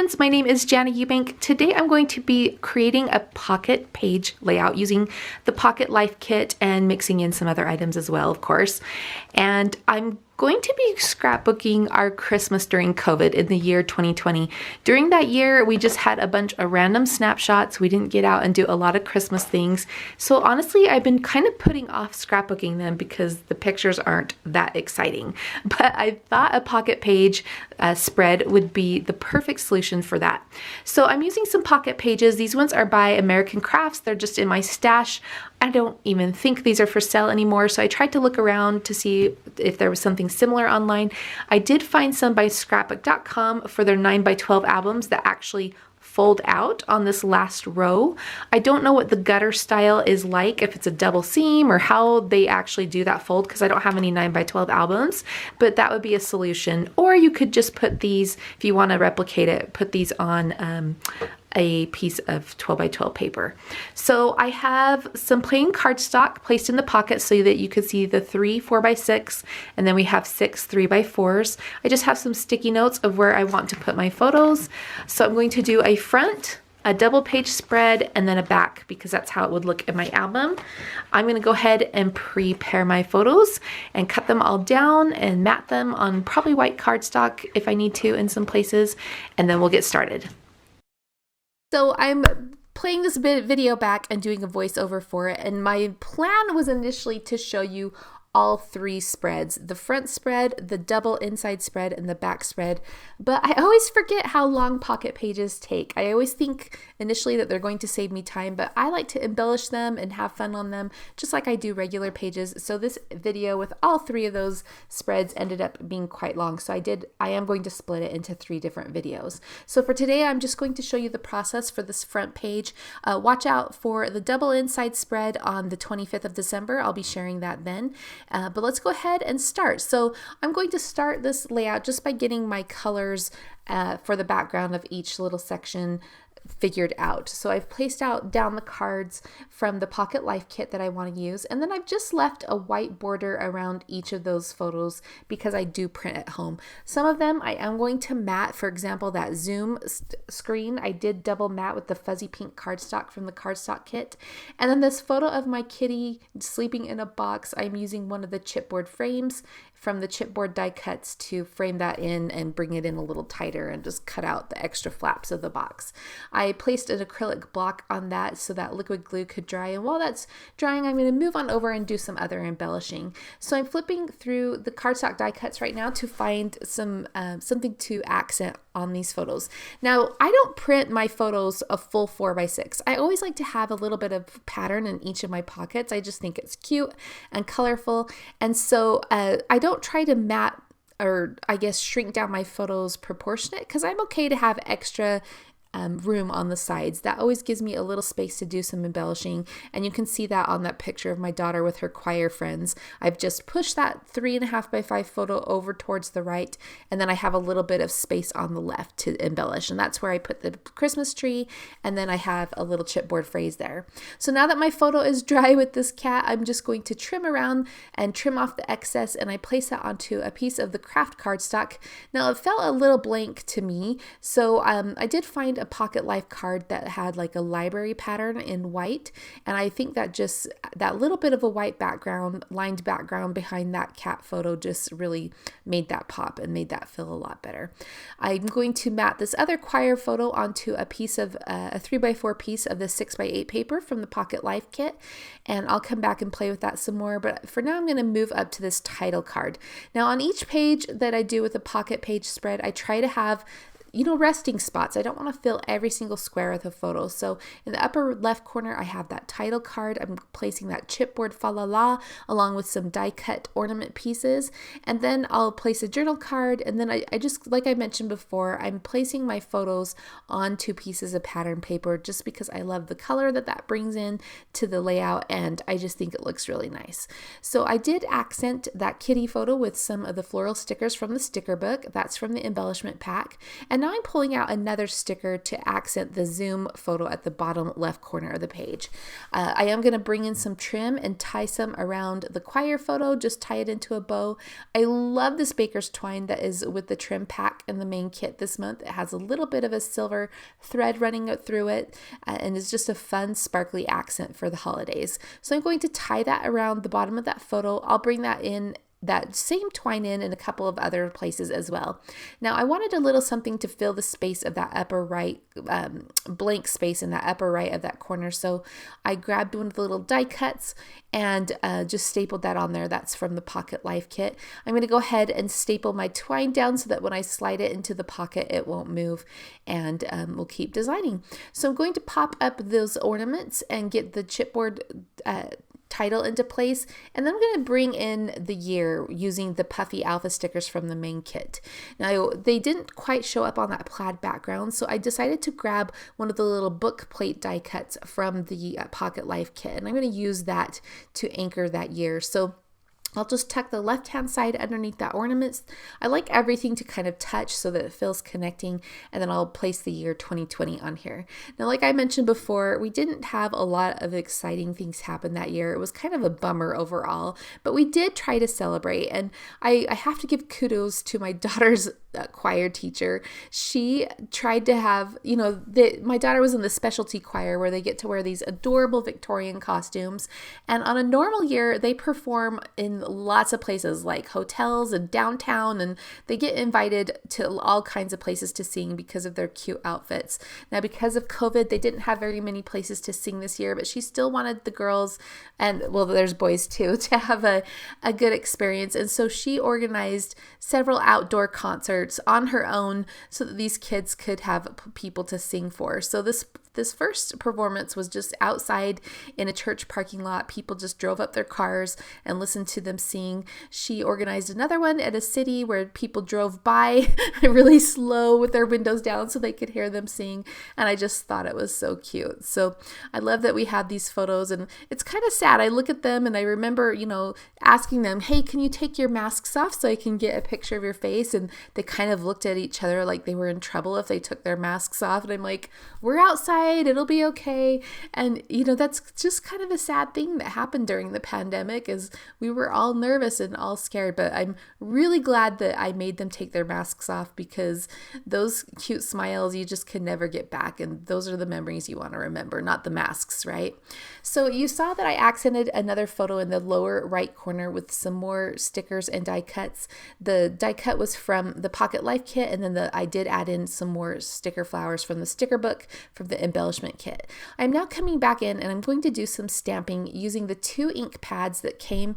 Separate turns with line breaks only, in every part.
friends, my name is Jana Eubank. Today I'm going to be creating a pocket page layout using the Pocket Life Kit and mixing in some other items as well, of course. And I'm going to be scrapbooking our Christmas during COVID in the year 2020. During that year, we just had a bunch of random snapshots. We didn't get out and do a lot of Christmas things. So honestly, I've been kind of putting off scrapbooking them because the pictures aren't that exciting. But I thought a pocket page spread would be the perfect solution for that. So I'm using some pocket pages. These ones are by American Crafts. They're just in my stash. I don't even think these are for sale anymore, so I tried to look around to see if there was something similar online. I did find some by scrapbook.com for their 9x12 albums that actually fold out on this last row. I don't know what the gutter style is like, if it's a double seam or how they actually do that fold, because I don't have any 9x12 albums, but that would be a solution. Or you could just put these, if you want to replicate it, put these on a piece of 12x12 paper. So I have some plain cardstock placed in the pocket so that you could see the 3 4x6, and then we have 6 3x4s. I just have some sticky notes of where I want to put my photos. So I'm going to do a front, a double page spread, and then a back, because that's how it would look in my album. I'm going to go ahead and prepare my photos and cut them all down and mat them on probably white cardstock if I need to in some places, and then we'll get started. So I'm playing this video back and doing a voiceover for it, and my plan was initially to show you all 3 spreads, the front spread, the double inside spread, and the back spread. But I always forget how long pocket pages take. I always think initially that they're going to save me time, but I like to embellish them and have fun on them, just like I do regular pages. So this video with all 3 of those spreads ended up being quite long. So I am going to split it into 3 different videos. So for today, I'm just going to show you the process for this front page. Watch out for the double inside spread on the 25th of December. I'll be sharing that then. But let's go ahead and start. So I'm going to start this layout just by getting my colors for the background of each little section figured out. So I've placed out down the cards from the Pocket Life Kit that I want to use, and then I've just left a white border around each of those photos because I do print at home. Some of them I am going to mat. For example, that Zoom screen I did double mat with the fuzzy pink cardstock from the cardstock kit. And then this photo of my kitty sleeping in a box, I'm using one of the chipboard frames from the chipboard die cuts to frame that in and bring it in a little tighter and just cut out the extra flaps of the box. I placed an acrylic block on that so that liquid glue could dry, and while that's drying, I'm going to move on over and do some other embellishing. So I'm flipping through the cardstock die cuts right now to find some something to accent on these photos. Now, I don't print my photos a full 4x6. I always like to have a little bit of pattern in each of my pockets. I just think it's cute and colorful, and so I don't try to mat, or I guess shrink down my photos proportionate, because I'm okay to have extra room on the sides. That always gives me a little space to do some embellishing, and you can see that on that picture of my daughter with her choir friends. I've just pushed that 3.5x5 photo over towards the right, and then I have a little bit of space on the left to embellish, and that's where I put the Christmas tree, and then I have a little chipboard phrase there. So now that my photo is dry with this cat, I'm just going to trim around and trim off the excess, and I place that onto a piece of the craft cardstock. Now it felt a little blank to me, so I did find a Pocket Life card that had like a library pattern in white, and I think that just that little bit of a white background, lined background behind that cat photo just really made that pop and made that feel a lot better. I'm going to mat this other choir photo onto a piece of a 3x4 piece of the 6x8 paper from the Pocket Life Kit, and I'll come back and play with that some more, but for now I'm going to move up to this title card. Now on each page that I do with a pocket page spread, I try to have resting spots. I don't want to fill every single square with a photo. So in the upper left corner, I have that title card. I'm placing that chipboard fa la la along with some die cut ornament pieces. And then I'll place a journal card. And then I just, like I mentioned before, I'm placing my photos onto pieces of pattern paper just because I love the color that brings in to the layout, and I just think it looks really nice. So I did accent that kitty photo with some of the floral stickers from the sticker book. That's from the embellishment pack. And now I'm pulling out another sticker to accent the Zoom photo at the bottom left corner of the page. I am going to bring in some trim and tie some around the choir photo, just tie it into a bow. I love this baker's twine that is with the trim pack in the main kit this month. It has a little bit of a silver thread running through it, and it's just a fun sparkly accent for the holidays. So I'm going to tie that around the bottom of that photo. I'll bring that same twine in a couple of other places as well. Now I wanted a little something to fill the space of that upper right, blank space in that upper right of that corner. So I grabbed one of the little die cuts and just stapled that on there. That's from the Pocket Life Kit. I'm going to go ahead and staple my twine down so that when I slide it into the pocket, it won't move, and we'll keep designing. So I'm going to pop up those ornaments and get the chipboard title into place, and then I'm going to bring in the year using the puffy alpha stickers from the main kit. Now they didn't quite show up on that plaid background, so I decided to grab one of the little book plate die cuts from the Pocket Life Kit, and I'm going to use that to anchor that year. So I'll just tuck the left-hand side underneath that ornament. I like everything to kind of touch so that it feels connecting, and then I'll place the year 2020 on here. Now, like I mentioned before, we didn't have a lot of exciting things happen that year. It was kind of a bummer overall, but we did try to celebrate, and I have to give kudos to my daughter's choir teacher. She tried to have, my daughter was in the specialty choir where they get to wear these adorable Victorian costumes, and on a normal year, they perform in lots of places like hotels and downtown, and they get invited to all kinds of places to sing because of their cute outfits. Now, because of COVID, they didn't have very many places to sing this year, but she still wanted the girls, and well, there's boys too, to have a good experience. And so she organized several outdoor concerts on her own so that these kids could have people to sing for. So this first performance was just outside in a church parking lot. People just drove up their cars and listened to them sing. She organized another one at a city where people drove by really slow with their windows down so they could hear them sing. And I just thought it was so cute. So I love that we have these photos, and it's kind of sad. I look at them and I remember, asking them, hey, can you take your masks off so I can get a picture of your face? And they kind of looked at each other like they were in trouble if they took their masks off. And I'm like, we're outside. It'll be okay. And that's just kind of a sad thing that happened during the pandemic, is we were all nervous and all scared, but I'm really glad that I made them take their masks off, because those cute smiles you just can never get back, and those are the memories you want to remember, not the masks, right? So you saw that I accented another photo in the lower right corner with some more stickers and die cuts. The die cut was from the Pocket Life Kit, and then I did add in some more sticker flowers from the sticker book from the embellishment kit. I'm now coming back in, and I'm going to do some stamping using the 2 ink pads that came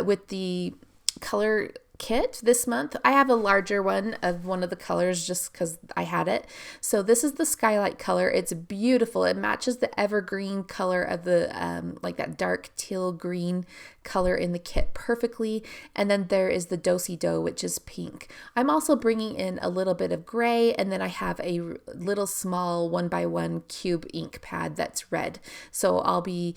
with the color kit this month. I have a larger one of one of the colors just because I had it. So this is the Skylight color. It's beautiful. It matches the evergreen color of the like that dark teal green color in the kit perfectly. And then there is the Do-Si-Do, which is pink. I'm also bringing in a little bit of gray, and then I have a little small 1x1 cube ink pad that's red. So I'll be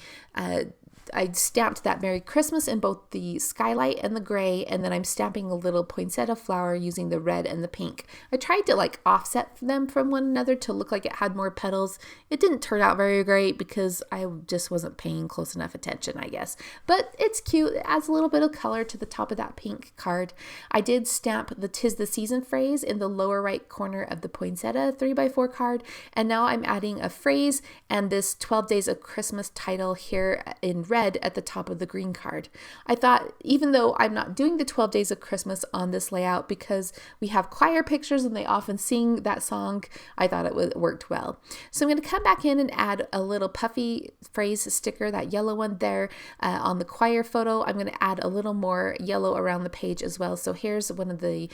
I stamped that Merry Christmas in both the Skylight and the gray, and then I'm stamping a little poinsettia flower using the red and the pink. I tried to offset them from one another to look like it had more petals. It didn't turn out very great because I just wasn't paying close enough attention, I guess. But it's cute. It adds a little bit of color to the top of that pink card. I did stamp the 'Tis the Season phrase in the lower right corner of the poinsettia 3x4 card, and now I'm adding a phrase and this 12 Days of Christmas title here in red at the top of the green card. I thought, even though I'm not doing the 12 Days of Christmas on this layout because we have choir pictures and they often sing that song, I thought it worked well. So I'm going to come back in and add a little puffy phrase sticker, that yellow one there on the choir photo. I'm going to add a little more yellow around the page as well. So here's one of the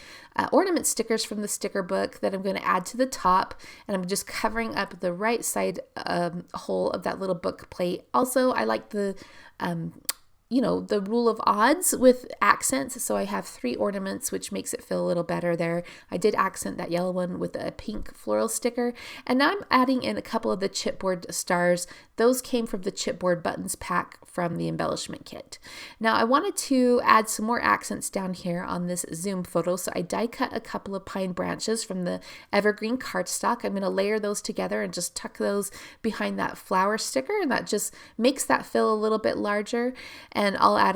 ornament stickers from the sticker book that I'm going to add to the top, and I'm just covering up the right side hole of that little book plate. Also, I like the you know, the rule of odds with accents. So I have 3 ornaments, which makes it feel a little better there. I did accent that yellow one with a pink floral sticker. And now I'm adding in a couple of the chipboard stars. Those came from the chipboard buttons pack from the embellishment kit. Now I wanted to add some more accents down here on this zoom photo. So I die cut a couple of pine branches from the evergreen cardstock. I'm going to layer those together and just tuck those behind that flower sticker, and that just makes that feel a little bit larger. And I'll add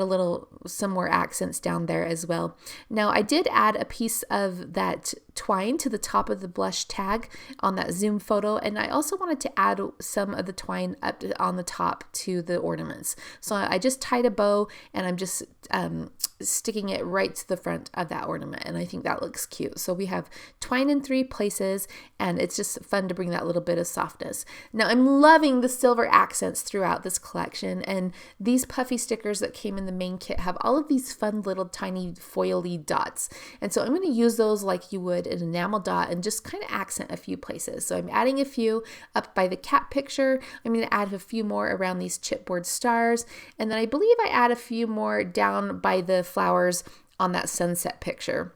some more accents down there as well. Now I did add a piece of that twine to the top of the blush tag on that zoom photo, and I also wanted to add some of the twine up on the top to the ornaments. So I just tied a bow, and I'm just sticking it right to the front of that ornament, and I think that looks cute. So we have twine in 3 places, and it's just fun to bring that little bit of softness. Now I'm loving the silver accents throughout this collection, and these puffy stickers that came in the main kit have all of these fun little tiny foily dots, and so I'm going to use those like you would an enamel dot and just kind of accent a few places. So I'm adding a few up by the cat picture. I'm going to add a few more around these chipboard stars, and then I believe I add a few more down by the flowers on that sunset picture.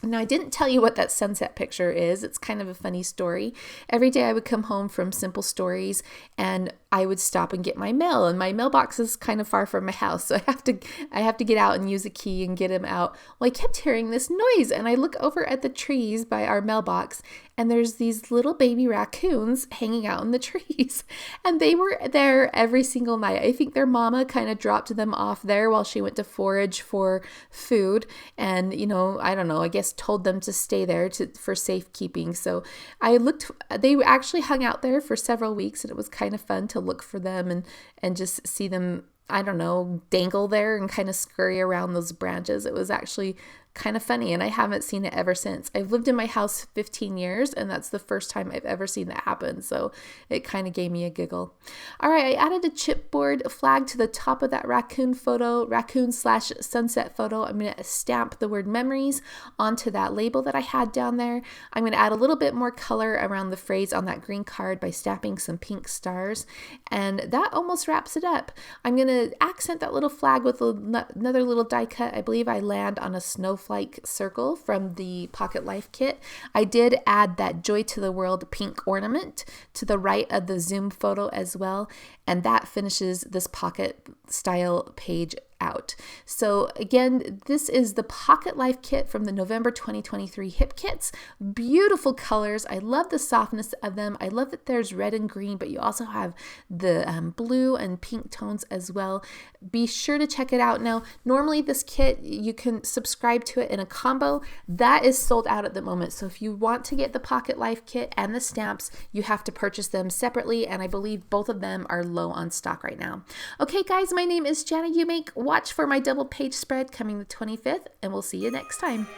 Now, I didn't tell you what that sunset picture is. It's kind of a funny story. Every day I would come home from Simple Stories, and I would stop and get my mail, and my mailbox is kind of far from my house, so I have to get out and use a key and get him out. Well, I kept hearing this noise, and I look over at the trees by our mailbox, and there's these little baby raccoons hanging out in the trees, and they were there every single night. I think their mama kind of dropped them off there while she went to forage for food, and I don't know, I guess told them to stay there for safekeeping. So they actually hung out there for several weeks, and it was kind of fun to look for them and just see them, I don't know, dangle there and kind of scurry around those branches. It was actually kind of funny, and I haven't seen it ever since. I've lived in my house 15 years, and that's the first time I've ever seen that happen, so it kind of gave me a giggle. All right, I added a chipboard flag to the top of that raccoon/sunset photo. I'm going to stamp the word memories onto that label that I had down there. I'm going to add a little bit more color around the phrase on that green card by stamping some pink stars, and that almost wraps it up. I'm going to accent that little flag with another little die cut. I believe I land on a snowflake circle from the Pocket Life kit. I did add that Joy to the World pink ornament to the right of the zoom photo as well, and that finishes this pocket style page out. So again, this is the Pocket Life kit from the November 2023 hip kits. Beautiful colors. I love the softness of them. I love that there's red and green, but you also have the blue and pink tones as well. Be sure to check it out. Now, normally this kit, you can subscribe to it in a combo. That is sold out at the moment. So if you want to get the Pocket Life kit and the stamps, you have to purchase them separately, and I believe both of them are low on stock right now. Okay, guys, my name is Jana Eubank. Watch for my double page spread coming the 25th, and we'll see you next time.